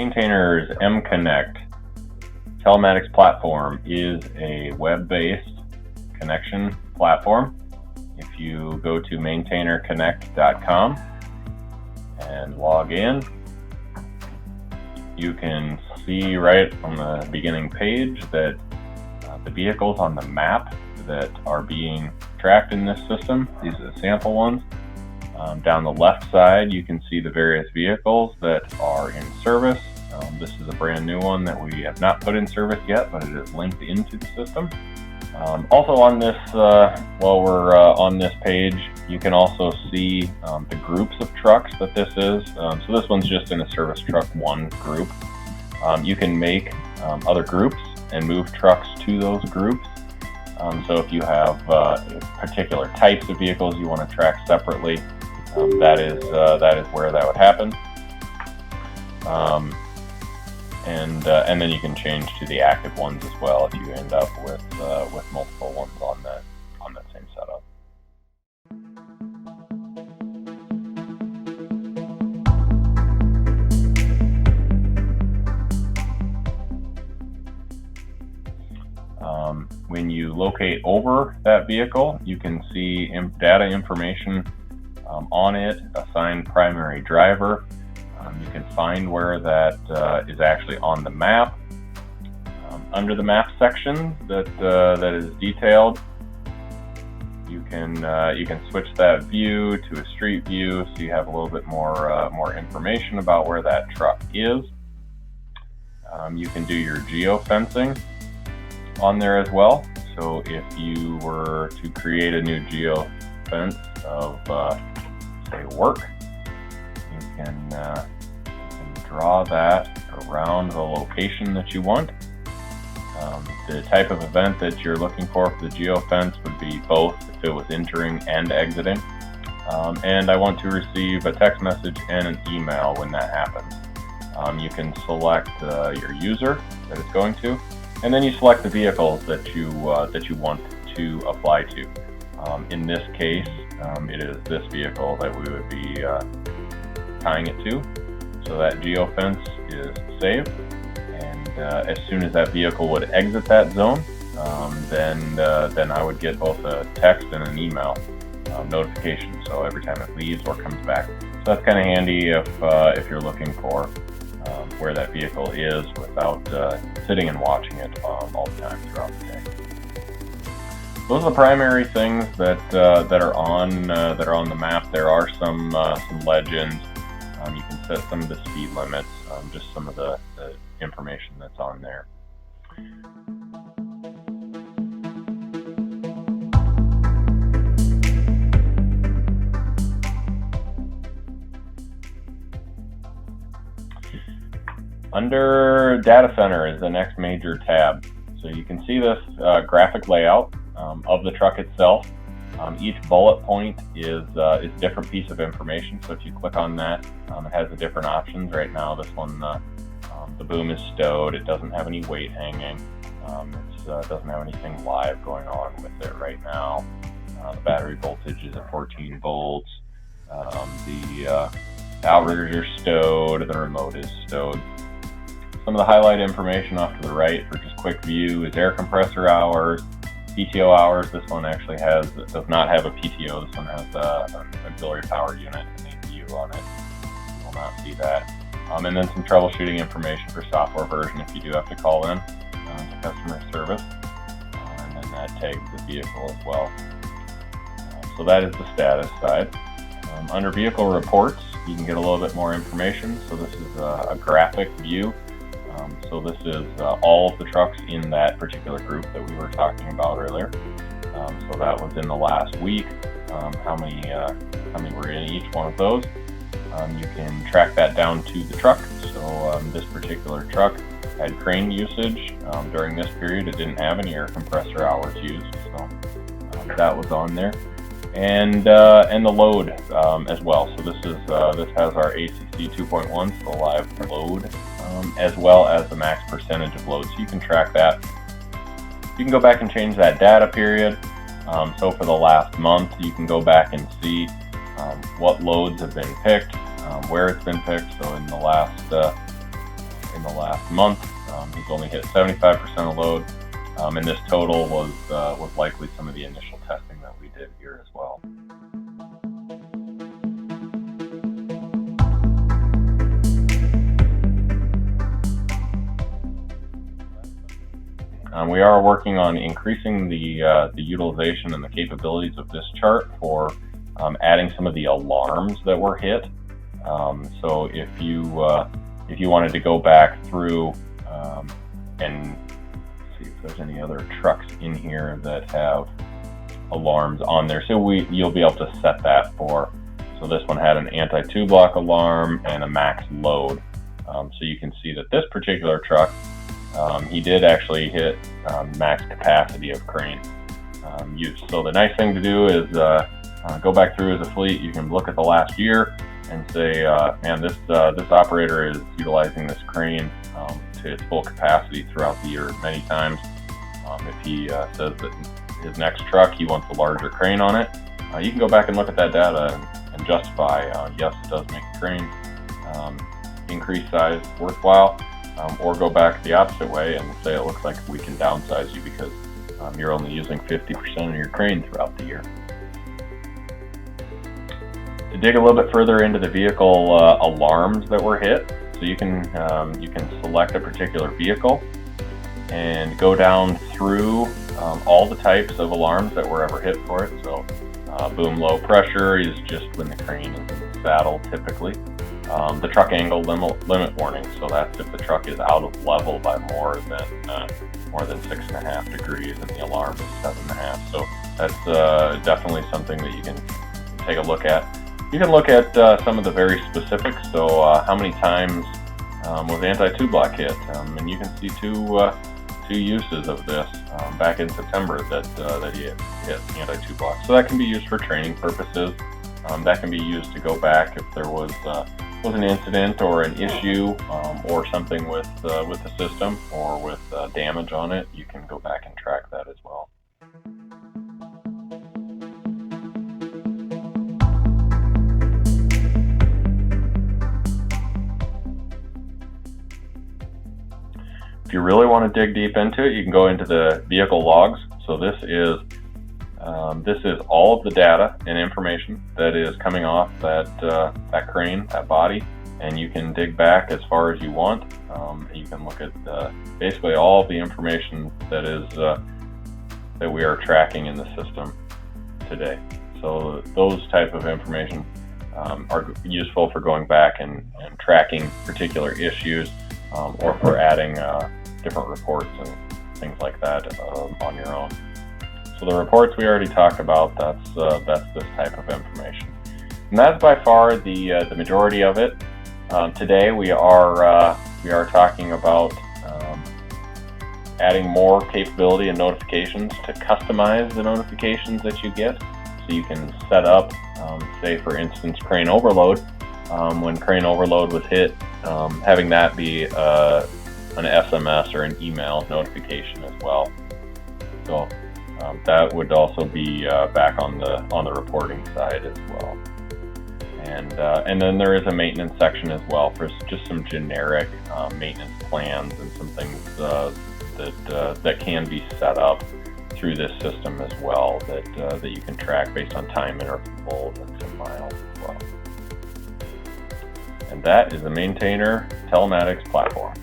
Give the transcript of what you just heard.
Maintainer's mConnect telematics platform is a web-based connection platform. If you go to maintainerconnect.com and log in, you can see right on the beginning page that the vehicles on the map that are being tracked in this system, these are the sample ones. Down the left side, you can see the various vehicles that are in service. This is a brand new one that we have not put in service yet, but it is linked into the system. Also on this, while we're on this page, you can also see the groups of trucks that this is. So this one's just in a service truck 1 group. You can make other groups and move trucks to those groups. So if you have particular types of vehicles you want to track separately, that is where that would happen. And then you can change to the active ones as well if you end up with multiple ones on that same setup. When you locate over that vehicle, you can see data information on it, assign primary driver. You can find where that is actually on the map. Under the map section that is detailed, you can switch that view to a street view, so you have a little bit more information about where that truck is. You can do your geofencing on there as well. So if you were to create a new geofence of say work, you can draw that around the location that you want. The type of event that you're looking for the geofence would be both if it was entering and exiting. And I want to receive a text message and an email when that happens. You can select your user that it's going to, and then you select the vehicles that you want to apply to. In this case, it is this vehicle that we would be tying it to. So that geofence is saved, and as soon as that vehicle would exit that zone, then I would get both a text and an email notification. So every time it leaves or comes back. So that's kind of handy if you're looking for where that vehicle is without sitting and watching it all the time throughout the day. Those are the primary things that are on the map. There are some legends. You can set some of the speed limits, just some of the information that's on there. Under Data Center is the next major tab. So you can see this graphic layout of the truck itself. Each bullet point is a different piece of information. So if you click on that, it has the different options. Right now, this one, the boom is stowed. It doesn't have any weight hanging. It doesn't have anything live going on with it right now. The battery voltage is at 14 volts. The outriggers are stowed. The remote is stowed. Some of the highlight information off to the right for just quick view is air compressor hours, PTO hours. This one actually does not have a PTO. This one has an auxiliary power unit and APU on it. You will not see that. And then some troubleshooting information for software version if you do have to call in to customer service. And then that tags the vehicle as well. So that is the status side. Under vehicle reports, you can get a little bit more information. So this is a graphic view. So this is all of the trucks in that particular group that we were talking about earlier. So that was in the last week. How many were in each one of those? You can track that down to the truck. So this particular truck had crane usage during this period. It didn't have any air compressor hours used, so that was on there. And the load as well. So this has our ACC 2.1, so the live load, as well as the max percentage of load. So you can track that. You can go back and change that data period. So for the last month, you can go back and see what loads have been picked, where it's been picked. So in the last in the last month. He's only hit 75% of load, and this total was likely some of the initial testing that we did here as well. We are working on increasing the utilization and the capabilities of this chart for adding some of the alarms that were hit. So if you wanted to go back through and see if there's any other trucks in here that have alarms on there, so you'll be able to set that for. So this one had an anti-2 block alarm and a max load. So you can see that this particular truck, he did actually hit max capacity of crane use. So the nice thing to do is go back through as a fleet. You can look at the last year and say, man, this operator is utilizing this crane to its full capacity throughout the year many times. If he says that his next truck, he wants a larger crane on it, you can go back and look at that data and justify, yes, it does make the crane increase size worthwhile, or go back the opposite way and say it looks like we can downsize you because you're only using 50% of your crane throughout the year. To dig a little bit further into the vehicle alarms that were hit, so you can select a particular vehicle and go down through all the types of alarms that were ever hit for it. So boom low pressure is just when the crane is in the saddle typically. The truck angle limit warning, so that's if the truck is out of level by more than 6.5 degrees and the alarm is 7.5. So that's definitely something that you can take a look at. You can look at some of the very specifics. So how many times was anti-2 block hit? And you can see two uses of this back in September that he hit anti-2 block. So that can be used for training purposes. That can be used to go back if there was an incident or an issue or something with the system or with damage on it. You can go back and track that as well. If you really want to dig deep into it, you can go into the vehicle logs. So this is all of the data and information that is coming off that crane, that body, and you can dig back as far as you want. You can look at basically all of the information that we are tracking in the system today. So those type of information are useful for going back and tracking particular issues, or for adding different reports and things like that on your own. So the reports we already talked about, that's this type of information, and that's by far the majority of it. Today we are talking about adding more capability and notifications to customize the notifications that you get. So you can set up, say for instance, crane overload. When crane overload was hit, having that be an SMS or an email notification as well. So that would also be back on the reporting side as well. And then there is a maintenance section as well for just some generic maintenance plans and some things that can be set up through this system as well that you can track based on time intervals and some miles as well. And that is the Maintainer Telematics platform.